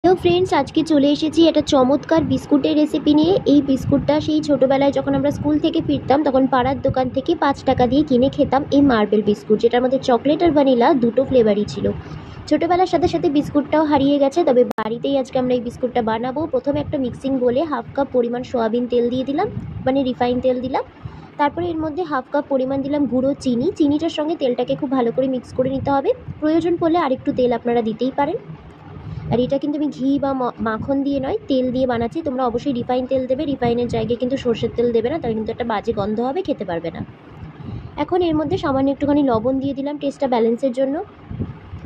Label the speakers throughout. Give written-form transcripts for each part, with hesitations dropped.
Speaker 1: Hello friends, আজকে চলে এসেছি একটা চমৎকার বিস্কুটের রেসিপি নিয়ে। এই বিস্কুটটা সেই ছোটোবেলায় যখন আমরা স্কুল থেকে ফিরতাম তখন পাড়ার দোকান থেকে 5 টাকা দিয়ে কিনে খেতাম এই মার্বেল বিস্কুট, যেটার মধ্যে চকলেট আর ভ্যানিলা দুটো ফ্লেভারই ছিল। ছোটোবেলার সাথে সাথে বিস্কুটটাও হারিয়ে গেছে, তবে বাড়িতেই আজকে আমরা এই বিস্কুটটা বানাবো। প্রথমে একটা মিক্সিং বলে 1/2 কাপ পরিমাণ সোয়াবিন তেল দিয়ে দিলাম, মানে রিফাইন তেল দিলাম। তারপরে এর মধ্যে 1/2 কাপ পরিমাণ দিলাম গুঁড়ো চিনি। চিনিটার সঙ্গে তেলটাকে খুব ভালো করে মিক্স করে নিতে হবে। প্রয়োজন পড়লে আরেকটু তেল আপনারা দিতেই পারেন। আর এটা কিন্তু আমি ঘি বা মাখন দিয়ে নয়, তেল দিয়ে বানাচ্ছি। তোমরা অবশ্যই রিফাইন তেল দেবে, রিফাইনের জায়গায় কিন্তু সর্ষের তেল দেবে না, তাহলে কিন্তু একটা বাজে গন্ধ হবে, খেতে পারবে না। এখন এর মধ্যে সামান্য একটুখানি লবণ দিয়ে দিলাম টেস্টটা ব্যালেন্সের জন্য।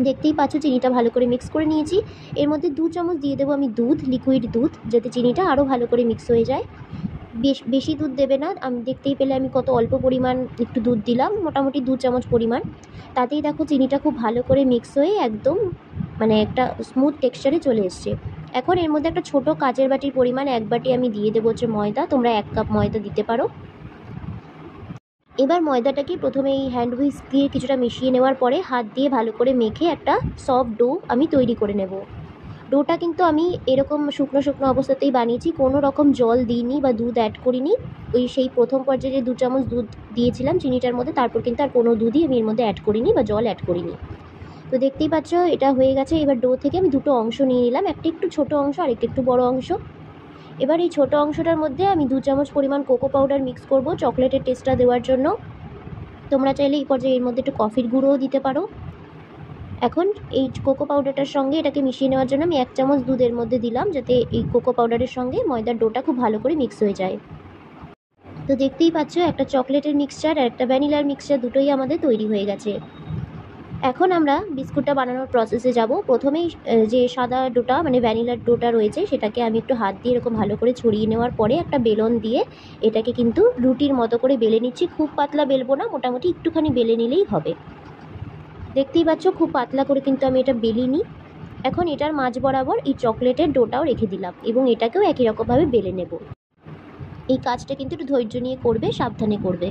Speaker 1: দেখতেই পাচ্ছ চিনিটা ভালো করে মিক্স করে নিয়েছি। এর মধ্যে 2 চামচ দিয়ে দেবো আমি দুধ, লিকুইড দুধ, যাতে চিনিটা আরও ভালো করে মিক্স হয়ে যায়। বেশি দুধ দেবে না, আমি দেখতেই পেলে আমি কত অল্প পরিমাণ একটু দুধ দিলাম, মোটামুটি 2 চামচ পরিমাণ। তাতেই দেখো চিনিটা খুব ভালো করে মিক্স হয়ে একদম মানে একটা স্মুথ টেক্সচারে চলে এসছে। এখন এর মধ্যে একটা ছোট কাচের বাটির পরিমাণ 1 বাটি আমি দিয়ে দেবো হচ্ছে ময়দা। তোমরা 1 কাপ ময়দা দিতে পারো। এবার ময়দাটাকে প্রথমে এই হ্যান্ড হুইস্ক দিয়ে কিছুটা মিশিয়ে নেওয়ার পরে হাত দিয়ে ভালো করে মেখে একটা সফট ডো আমি তৈরি করে নেব। ডোটা কিন্তু আমি এরকম শুকনো শুকনো অবস্থাতেই বানিয়েছি, কোনো রকম জল দিইনি বা দুধ অ্যাড করিনি। ওই সেই প্রথম পর্যায়ে যে 2 চামচ দুধ দিয়েছিলাম চিনিটার মধ্যে, তারপর কিন্তু আর কোনো দুধই আমি এর মধ্যে অ্যাড করিনি বা জল অ্যাড করিনি। তো দেখতেই পাচ্ছ এটা হয়ে গেছে। এবার ডো থেকে আমি দুটো অংশ নিয়ে নিলাম, একটা একটু ছোটো অংশ আর একটু বড় অংশ। এবার এই ছোটো অংশটার মধ্যে আমি 2 চামচ পরিমাণ কোকো পাউডার মিক্স করব চকলেটের টেস্টটা দেওয়ার জন্য। তোমরা চাইলে এই পর্যায়ে এর মধ্যে একটু কফির গুঁড়োও দিতে পারো। এখন এই কোকো পাউডারটার সঙ্গে এটাকে মিশিয়ে নেওয়ার জন্য আমি 1 চামচ দুধের মধ্যে দিলাম, যাতে এই কোকো পাউডারের সঙ্গে ময়দার ডোটা খুব ভালো করে মিক্স হয়ে যায়। তো দেখতেই পাচ্ছ একটা চকলেটের মিক্সচার আর একটা ভ্যানিলার মিক্সচার দুটোই আমাদের তৈরি হয়ে গেছে। এখন আমরা বিস্কুটটা বানানোর প্রসেসে যাব। প্রথমেই যে সাদা ডোটা মানে ভ্যানিলার ডোটা রয়েছে সেটাকে আমি একটু হাত দিয়ে এরকম ভালো করে ছড়িয়ে নেওয়ার পরে একটা বেলন দিয়ে এটাকে কিন্তু রুটির মতো করে বেলে নিচ্ছি। খুব পাতলা বেলবো না, মোটামুটি একটুখানি বেলে নিলেই হবে। দেখতেই পাচ্ছ খুব পাতলা করে কিন্তু আমি এটা বেলিনি। এখন এটার মাঝ বরাবর এই চকলেটের ডোটাও রেখে দিলাম এবং এটাকেও একই রকমভাবে বেলে নেব। এই কাজটা কিন্তু একটু ধৈর্য নিয়ে করবে, সাবধানে করবে।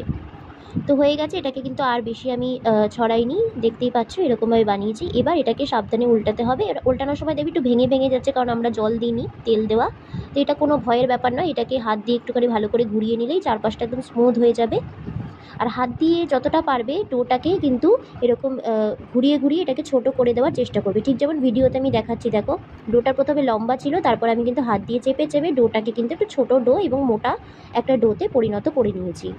Speaker 1: তো হয়ে গেছে, এটাকে কিন্তু আর বেশি আমি ছড়াইনি। দেখতেই পাচ্ছ এরকমভাবে বানিয়েছি। এবার এটাকে সাবধানে উল্টাতে হবে। উল্টানোর সময় দেখবি একটু ভেঙে ভেঙে যাচ্ছে, কারণ আমরা জল দিইনি, তেল দেওয়া। তো এটা কোনো ভয়ের ব্যাপার নয়, এটাকে হাত দিয়ে একটুখানি ভালো করে ঘুরিয়ে নিলেই চারপাশটা একদম স্মুথ হয়ে যাবে। আর হাত দিয়ে যতটা পারবে ডোটাকে কিন্তু এরকম ঘুরিয়ে ঘুরিয়ে এটাকে ছোট করে দেওয়ার চেষ্টা করবে, ঠিক যেমন ভিডিওতে আমি দেখাচ্ছি। দেখো ডোটা প্রথমে লম্বা ছিল, তারপর আমি কিন্তু হাত দিয়ে চেপে চেপে ডোটাকে কিন্তু একটু ছোটো ডো এবং মোটা একটা ডোতে পরিণত করে নিয়েছি।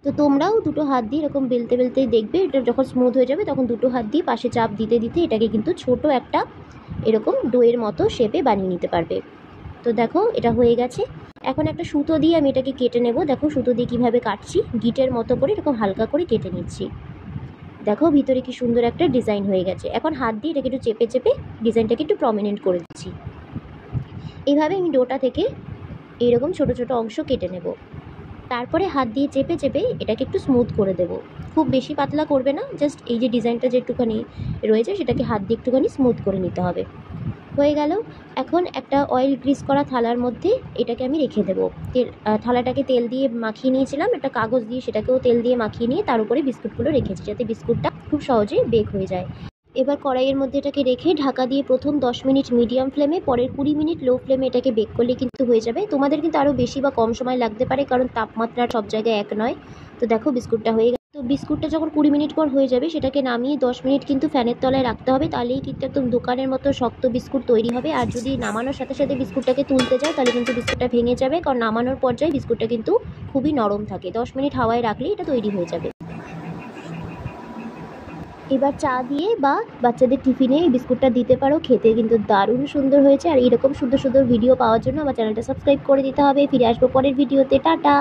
Speaker 1: তো তোমরাও দুটো হাত দিয়ে এরকম বেলতে বেলতেই দেখবে এটা যখন স্মুথ হয়ে যাবে, তখন দুটো হাত দিয়ে পাশে চাপ দিতে দিতে এটাকে কিন্তু ছোট একটা এরকম ডোয়ের মতো শেপে বানিয়ে নিতে পারবে। তো দেখো এটা হয়ে গেছে। এখন একটা সুতো দিয়ে আমি এটাকে কেটে নেব। দেখো সুতো দিয়ে কীভাবে কাটছি, গিটের মতো করে এরকম হালকা করে কেটে নিচ্ছি। দেখো ভিতরে কি সুন্দর একটা ডিজাইন হয়ে গেছে। এখন হাত দিয়ে এটাকে একটু চেপে চেপে ডিজাইনটাকে একটু প্রমিনেন্ট করে দিচ্ছি। এইভাবে আমি ডোটা থেকে এইরকম ছোট ছোট অংশ কেটে নেব। তারপরে হাত দিয়ে চেপে চেপে এটাকে একটু স্মুথ করে দেব। খুব বেশি পাতলা করবে না, জাস্ট এই যে ডিজাইনটা যে একটুখানি রয়েছে সেটাকে হাত দিয়ে একটুখানি স্মুথ করে নিতে হবে। হয়ে গেল। এখন একটা অয়েল গ্রিস করা থালার মধ্যে এটাকে আমি রেখে দেবো। থালাটাকে তেল দিয়ে মাখিয়ে নিয়েছিলাম, একটা কাগজ দিয়ে সেটাকেও তেল দিয়ে মাখিয়ে নিয়ে তার উপরে বিস্কুটগুলো রেখেছি, যাতে বিস্কুটটা খুব সহজে বেক হয়ে যায়। এবার কড়াইয়ের মধ্যে এটাকে রেখে ঢাকা দিয়ে প্রথম 10 মিনিট মিডিয়াম ফ্লেমে, পরের 20 মিনিট লো ফ্লেমে এটাকে বেক করলে কিন্তু হয়ে যাবে। তোমাদের কিন্তু আরও বেশি বা কম সময় লাগতে পারে, কারণ তাপমাত্রা সব জায়গায় এক নয়। তো দেখো বিস্কুটটা হয়ে গেছে। তো বিস্কুটটা যখন 20 মিনিট পর হয়ে যাবে সেটাকে নামিয়ে 10 মিনিট কিন্তু ফ্যানের তলায় রাখতে হবে, তাহলেই কিন্তু একদম দোকানের মতো শক্ত বিস্কুট তৈরি হবে। আর যদি নামানোর সাথে সাথে বিস্কুটটাকে তুলতে যায় তাহলে কিন্তু বিস্কুটটা ভেঙে যাবে, কারণ নামানোর পর্যায়ে বিস্কুটটা কিন্তু খুবই নরম থাকে। 10 মিনিট হাওয়ায় রাখলেই এটা তৈরি হয়ে যাবে। এবার চা দিয়ে বা বাচ্চাদের টিফিনে এই বিস্কুটটা দিতে পারো, খেতে কিন্তু দারুণ সুন্দর হয়েছে। আর এরকম সুন্দর সুন্দর ভিডিও পাওয়ার জন্য আমার চ্যানেলটা সাবস্ক্রাইব করে দিতে হবে। ফিরে আসবো পরের ভিডিওতে। টাটা।